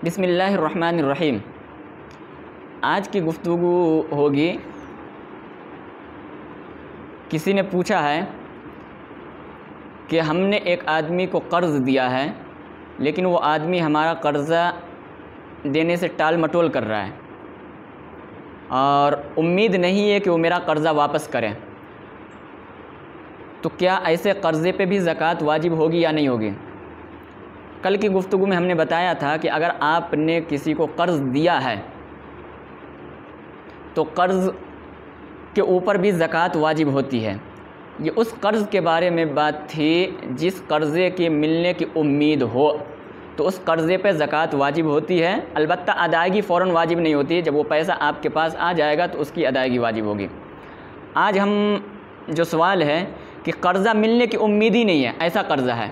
بسم اللہ الرحمن الرحیم۔ آج کی گفتگو ہوگی، کسی نے پوچھا ہے کہ ہم نے ایک آدمی کو قرض دیا ہے لیکن وہ آدمی ہمارا قرضہ دینے سے ٹال مٹول کر رہا ہے اور امید نہیں ہے کہ وہ میرا قرضہ واپس کرے، تو کیا ایسے قرضے پہ بھی زکوٰۃ واجب ہوگی یا نہیں ہوگی؟ کل کی گفتگو میں ہم نے بتایا تھا کہ اگر آپ نے کسی کو قرض دیا ہے تو قرض کے اوپر بھی زکوٰۃ واجب ہوتی ہے۔ یہ اس قرض کے بارے میں بات تھی جس قرضے کے ملنے کی امید ہو تو اس قرضے پہ زکوٰۃ واجب ہوتی ہے، البتہ ادائیگی فوراً واجب نہیں ہوتی ہے، جب وہ پیسہ آپ کے پاس آ جائے گا تو اس کی ادائیگی واجب ہوگی۔ آج ہم جو سوال ہے کہ قرضہ ملنے کی امید ہی نہیں ہے، ایسا قرضہ ہے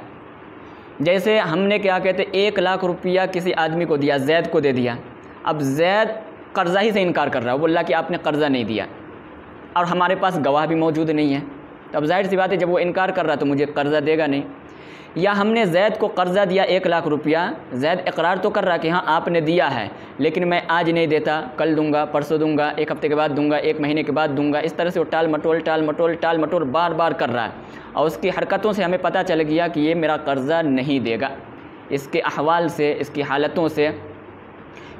جیسے ہم نے کیا کہتے 1,00,000 روپیہ کسی آدمی کو دیا، زید کو دے دیا، اب زید قرضہ ہی سے انکار کر رہا ہے، وہ بولا کہ آپ نے قرضہ نہیں دیا اور ہمارے پاس گواہ بھی موجود نہیں ہے، تو اب ظاہر سی بات ہے جب وہ انکار کر رہا تو مجھے قرضہ دے گا نہیں۔ یا ہم نے زید کو قرضہ دیا 1,00,000 روپیہ، زید اقرار تو کر رہا کہ ہاں آپ نے دیا ہے لیکن میں آج نہیں دیتا، کل دوں گا، پرسوں دوں گا، 1 ہفتے کے بعد دوں گا، 1 مہینے کے بعد دوں گا، اس طرح سے وہ ٹال مٹول بار بار کر رہا ہے اور اس کی حرکتوں سے ہمیں پتہ چل گیا کہ یہ میرا قرضہ نہیں دے گا۔ اس کے احوال سے، اس کی حالتوں سے،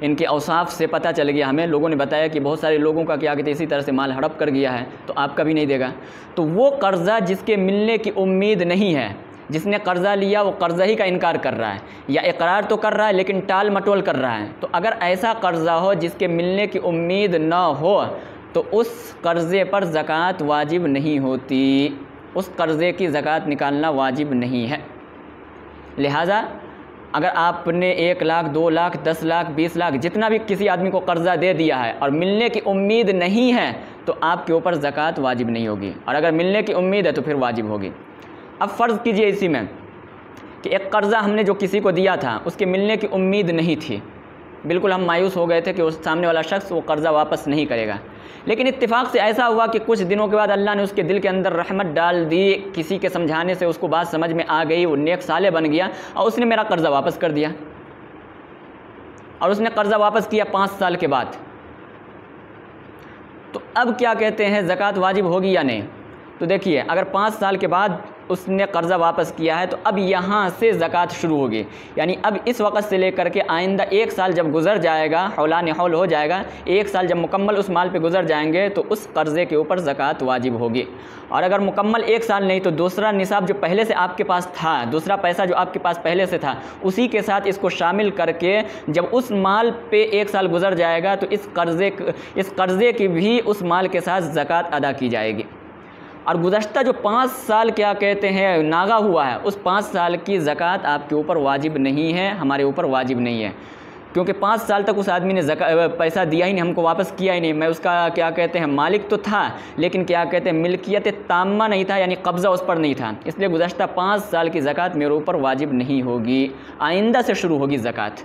ان کے اوصاف سے پتہ چل گیا ہمیں، لوگوں نے بتایا کہ بہت سارے لوگوں کا کیا کہتے اسی طرح سے مال ہڑپ کر گیا ہے تو آپ کا بھی نہیں دے گا۔ تو وہ قرضہ جس کے ملنے کی امید نہیں ہے، جس نے قرضہ لیا وہ قرضہ ہی کا انکار کر رہا ہے یا اقرار تو کر رہا ہے لیکن ٹال مٹول کر رہا ہے، تو اگر ایسا قرضہ ہو جس کے ملنے کی امید نہ ہو تو اس قرضے پر زکوٰۃ واجب نہیں ہوتی، اس قرضے کی زکوٰۃ نکالنا واجب نہیں ہے۔ لہٰذا اگر آپ نے 1,00,000 2,00,000 10,00,000 20,00,000 جتنا بھی کسی آدمی کو قرضہ دے دیا ہے اور ملنے کی امید نہیں ہے تو آپ کے اوپر زکوٰۃ واجب نہیں ہوگی، اور اگر ملنے کی امید ہے تو پھر واجب ہوگی۔ اب فرض کیجئے اسی میں کہ ایک قرضہ ہم نے جو کسی کو دیا تھا اس کے ملنے کی امید نہیں تھی، بالکل ہم مایوس ہو گئے تھے کہ اس سامنے والا شخص وہ قرضہ واپس نہیں کرے گا، لیکن اتفاق سے ایسا ہوا کہ کچھ دنوں کے بعد اللہ نے اس کے دل کے اندر رحمت ڈال دی، کسی کے سمجھانے سے اس کو بات سمجھ میں آ گئی، وہ نیک صالح بن گیا اور اس نے میرا قرضہ واپس کر دیا، اور اس نے قرضہ واپس کیا 5 سال کے بعد، تو اب کیا کہتے ہیں زکوٰۃ واجب ہوگی یا نہیں؟ تو دیکھیے اگر 5 سال کے بعد اس نے قرضہ واپس کیا ہے تو اب یہاں سے زکوٰۃ شروع ہوگی، یعنی اب اس وقت سے لے کر کے آئندہ 1 سال جب گزر جائے گا، حولان حول ہو جائے گا، 1 سال جب مکمل اس مال پہ گزر جائیں گے تو اس قرضے کے اوپر زکوٰۃ واجب ہوگی، اور اگر مکمل 1 سال نہیں تو دوسرا نصاب جو پہلے سے آپ کے پاس تھا، دوسرا پیسہ جو آپ کے پاس پہلے سے تھا اسی کے ساتھ اس کو شامل کر کے جب اس مال پہ 1 سال گزر جائے گا تو اس قرضے کی بھی اس مال کے ساتھ زکوٰۃ ادا کی جائے گی، اور گزشتہ جو 5 سال کیا کہتے ہیں ناغہ ہوا ہے اس 5 سال کی زکوٰۃ آپ کے اوپر واجب نہیں ہے، ہمارے اوپر واجب نہیں ہے، کیونکہ 5 سال تک اس آدمی نے پیسہ دیا ہی نہیں، ہم کو واپس کیا ہی نہیں، میں اس کا کیا کہتے ہیں مالک تو تھا لیکن کیا کہتے ہیں ملکیت تامہ نہیں تھا، یعنی قبضہ اس پر نہیں تھا، اس لیے گزشتہ 5 سال کی زکوٰۃ میرے اوپر واجب نہیں ہوگی، آئندہ سے شروع ہوگی زکوٰۃ۔